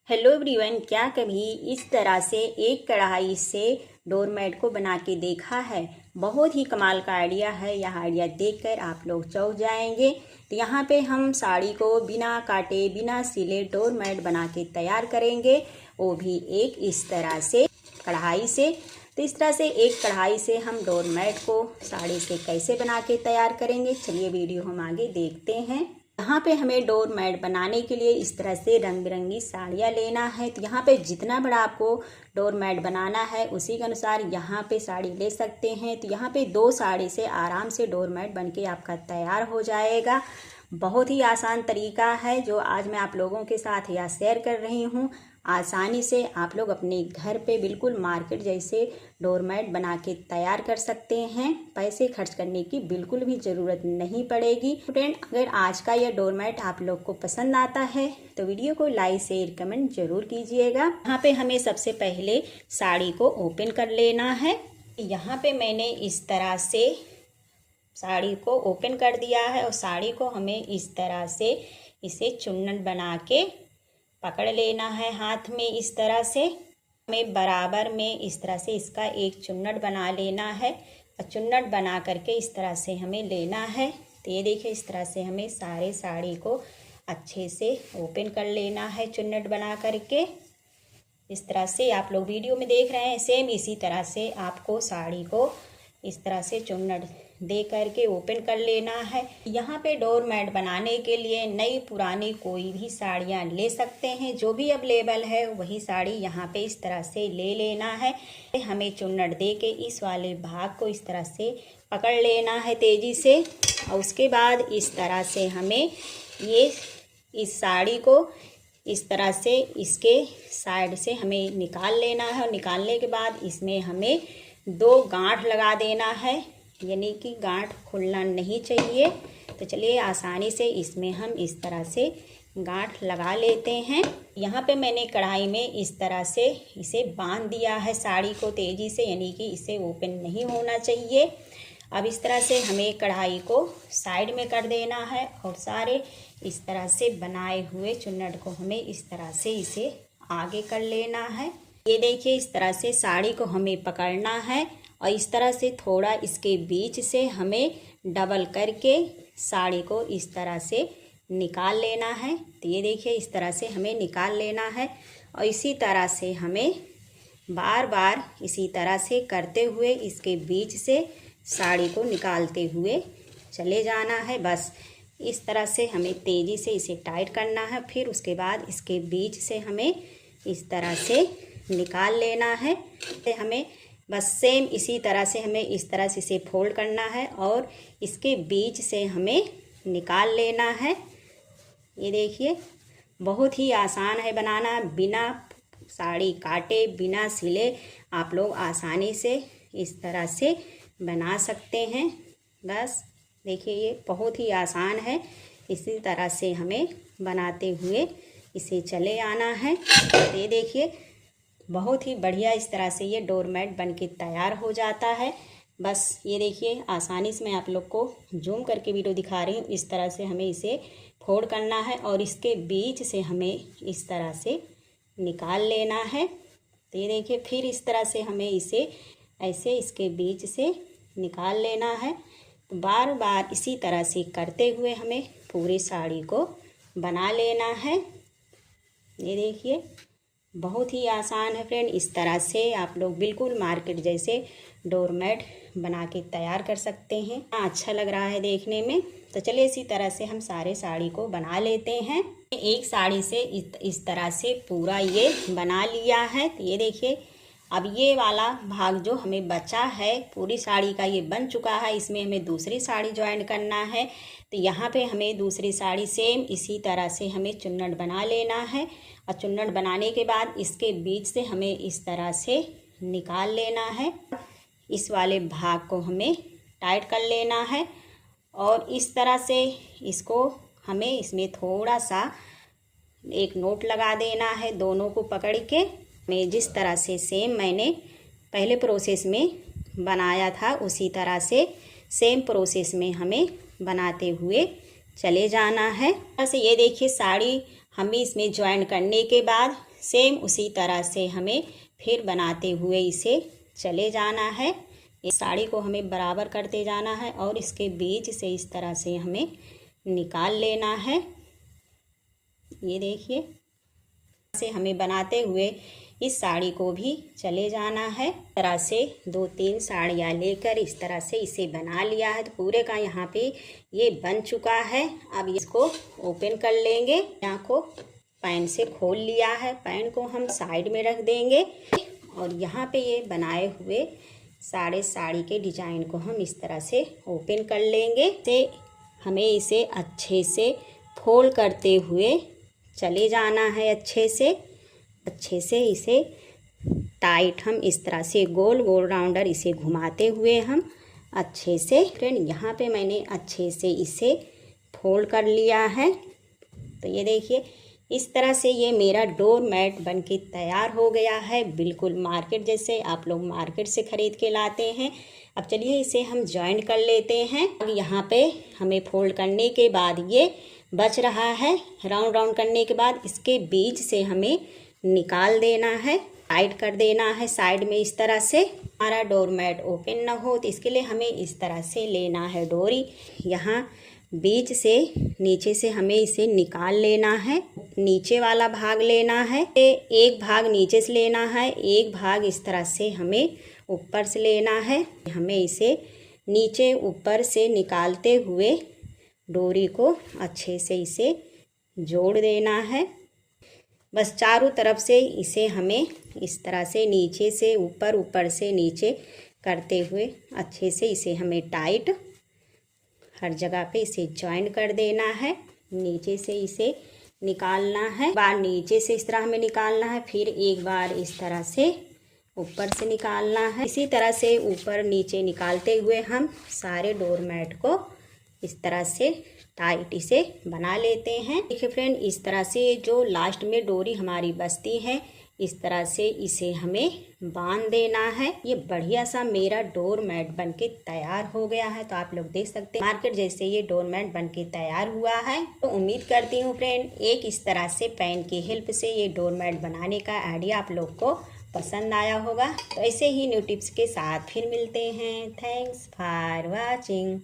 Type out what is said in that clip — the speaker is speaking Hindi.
हेलो एवरीवन, क्या कभी इस तरह से एक कढ़ाई से डोरमेट को बना के देखा है? बहुत ही कमाल का आइडिया है। यह आइडिया देखकर आप लोग चौंक जाएंगे। तो यहाँ पे हम साड़ी को बिना काटे बिना सिले डोरमेट बना के तैयार करेंगे, वो भी एक इस तरह से कढ़ाई से। तो इस तरह से एक कढ़ाई से हम डोरमेट को साड़ी से कैसे बना के तैयार करेंगे, चलिए वीडियो हम आगे देखते हैं। यहाँ पे हमें डोरमेट बनाने के लिए इस तरह से रंग बिरंगी साड़ियाँ लेना है। तो यहाँ पे जितना बड़ा आपको डोरमेट बनाना है उसी के अनुसार यहाँ पे साड़ी ले सकते हैं। तो यहाँ पे 2 साड़ी से आराम से डोरमेट बनके आपका तैयार हो जाएगा। बहुत ही आसान तरीका है जो आज मैं आप लोगों के साथ यह शेयर कर रही हूँ। आसानी से आप लोग अपने घर पे बिल्कुल मार्केट जैसे डोरमेट बना के तैयार कर सकते हैं। पैसे खर्च करने की बिल्कुल भी ज़रूरत नहीं पड़ेगी। फ्रेंड, अगर आज का यह डोरमेट आप लोग को पसंद आता है तो वीडियो को लाइक शेयर कमेंट जरूर कीजिएगा। यहाँ पे हमें सबसे पहले साड़ी को ओपन कर लेना है। यहाँ पे मैंने इस तरह से साड़ी को ओपन कर दिया है और साड़ी को हमें इस तरह से इसे चुन्नट बना के पकड़ लेना है हाथ में। इस तरह से हमें बराबर में इस तरह से इसका एक चुन्नट बना लेना है और चुन्नट बना करके इस तरह से हमें लेना है। तो ये देखिए, इस तरह से हमें सारे साड़ी को अच्छे से ओपन कर लेना है चुन्नट बना करके। इस तरह से आप लोग वीडियो में देख रहे हैं, सेम इसी तरह से आपको साड़ी को इस तरह से चुन्नट दे करके ओपन कर लेना है। यहाँ पे डोरमेट बनाने के लिए नई पुरानी कोई भी साड़ियाँ ले सकते हैं, जो भी अवेलेबल है वही साड़ी यहाँ पे इस तरह से ले लेना है। हमें चुन्नट दे के इस वाले भाग को इस तरह से पकड़ लेना है तेज़ी से और उसके बाद इस तरह से हमें इस साड़ी को इस तरह से इसके साइड से हमें निकाल लेना है और निकालने के बाद इसमें हमें 2 गांठ लगा देना है, यानी कि गांठ खुलना नहीं चाहिए। तो चलिए आसानी से इसमें हम इस तरह से गांठ लगा लेते हैं। यहाँ पे मैंने कढ़ाई में इस तरह से इसे बांध दिया है साड़ी को तेज़ी से, यानी कि इसे ओपन नहीं होना चाहिए। अब इस तरह से हमें कढ़ाई को साइड में कर देना है और सारे इस तरह से बनाए हुए चुन्नट को हमें इस तरह से इसे आगे कर लेना है। ये देखिए, इस तरह से साड़ी को हमें पकड़ना है और इस तरह से थोड़ा इसके बीच से हमें डबल करके साड़ी को इस तरह से निकाल लेना है। तो ये देखिए, इस तरह से हमें निकाल लेना है और इसी तरह से हमें बार बार इसी तरह से करते हुए इसके बीच से साड़ी को निकालते हुए चले जाना है। बस इस तरह से हमें तेज़ी से इसे टाइट करना है। फिर उसके बाद इसके बीच से हमें इस तरह से निकाल लेना है। हमें बस सेम इसी तरह से हमें इस तरह से इसे फोल्ड करना है और इसके बीच से हमें निकाल लेना है। ये देखिए, बहुत ही आसान है बनाना। बिना साड़ी काटे बिना सिले आप लोग आसानी से इस तरह से बना सकते हैं। बस देखिए, ये बहुत ही आसान है। इसी तरह से हमें बनाते हुए इसे चले आना है। ये देखिए, बहुत ही बढ़िया इस तरह से ये डोरमेट बनके तैयार हो जाता है। बस ये देखिए, आसानी से मैं आप लोग को जूम करके वीडियो दिखा रही हूँ। इस तरह से हमें इसे फोल्ड करना है और इसके बीच से हमें इस तरह से निकाल लेना है। तो ये देखिए, फिर इस तरह से हमें इसे ऐसे इसके बीच से निकाल लेना है। तो बार बार इसी तरह से करते हुए हमें पूरी साड़ी को बना लेना है। ये देखिए, बहुत ही आसान है फ्रेंड। इस तरह से आप लोग बिल्कुल मार्केट जैसे डोरमेट बना के तैयार कर सकते हैं। अच्छा लग रहा है देखने में। तो चलिए इसी तरह से हम सारे साड़ी को बना लेते हैं। एक साड़ी से इस तरह से पूरा ये बना लिया है। तो ये देखिए, अब ये वाला भाग जो हमें बचा है पूरी साड़ी का ये बन चुका है। इसमें हमें दूसरी साड़ी ज्वाइन करना है। तो यहाँ पे हमें दूसरी साड़ी सेम इसी तरह से हमें चुन्नट बना लेना है और चुन्नट बनाने के बाद इसके बीच से हमें इस तरह से निकाल लेना है। इस वाले भाग को हमें टाइट कर लेना है और इस तरह से इसको हमें इसमें थोड़ा सा एक नोट लगा देना है दोनों को पकड़ के। मैं जिस तरह से सेम मैंने पहले प्रोसेस में बनाया था उसी तरह से सेम प्रोसेस में हमें बनाते हुए चले जाना है। ऐसे ये देखिए, साड़ी हमें इसमें ज्वाइन करने के बाद सेम उसी तरह से हमें फिर बनाते हुए इसे चले जाना है। इस साड़ी को हमें बराबर करते जाना है और इसके बीच से इस तरह से हमें निकाल लेना है। ये देखिए, से हमें बनाते हुए इस साड़ी को भी चले जाना है। इस तरह से 2-3 साड़ियाँ लेकर इस तरह से इसे बना लिया है। तो पूरे का यहाँ पे ये बन चुका है। अब इसको ओपन कर लेंगे। यहाँ को पैन से खोल लिया है। पैन को हम साइड में रख देंगे और यहाँ पे ये बनाए हुए साड़ी के डिजाइन को हम इस तरह से ओपन कर लेंगे। से हमें इसे अच्छे से फोल्ड करते हुए चले जाना है। अच्छे से इसे टाइट हम इस तरह से गोल गोल राउंडर इसे घुमाते हुए हम अच्छे से, फ्रेंड यहाँ पे मैंने अच्छे से इसे फोल्ड कर लिया है। तो ये देखिए, इस तरह से ये मेरा डोर मैट बन के तैयार हो गया है, बिल्कुल मार्केट जैसे आप लोग मार्केट से ख़रीद के लाते हैं। अब चलिए इसे हम जॉइंट कर लेते हैं। अब यहाँ पे हमें फोल्ड करने के बाद ये बच रहा है, राउंड राउंड करने के बाद इसके बीच से हमें निकाल देना है, टाइट कर देना है साइड में इस तरह से। हमारा डोर मैट ओपन ना हो तो इसके लिए हमें इस तरह से लेना है डोरी। यहाँ बीच से नीचे से हमें इसे निकाल लेना है। नीचे वाला भाग लेना है, एक भाग नीचे से लेना है, एक भाग इस तरह से हमें ऊपर से लेना है। हमें इसे नीचे ऊपर से निकालते हुए डोरी को अच्छे से इसे जोड़ देना है। बस चारों तरफ से इसे हमें इस तरह से नीचे से ऊपर, ऊपर से नीचे करते हुए अच्छे से इसे हमें टाइट हर जगह पे इसे जॉइंट कर देना है। नीचे से इसे निकालना है, बार नीचे से इस तरह हमें निकालना है, फिर एक बार इस तरह से ऊपर से निकालना है। इसी तरह से ऊपर नीचे निकालते हुए हम सारे डोर मैट को इस तरह से टाइट इसे बना लेते हैं। देखिए फ्रेंड, इस तरह से जो लास्ट में डोरी हमारी बचती है इस तरह से इसे हमें बांध देना है। ये बढ़िया सा मेरा डोर मैट बन के तैयार हो गया है। तो आप लोग देख सकते हैं मार्केट जैसे ये डोर मैट बन के तैयार हुआ है। तो उम्मीद करती हूँ फ्रेंड एक इस तरह से पेन की हेल्प से ये डोर मैट बनाने का आइडिया आप लोग को पसंद आया होगा। तो ऐसे ही न्यू टिप्स के साथ फिर मिलते हैं। Thanks for watching.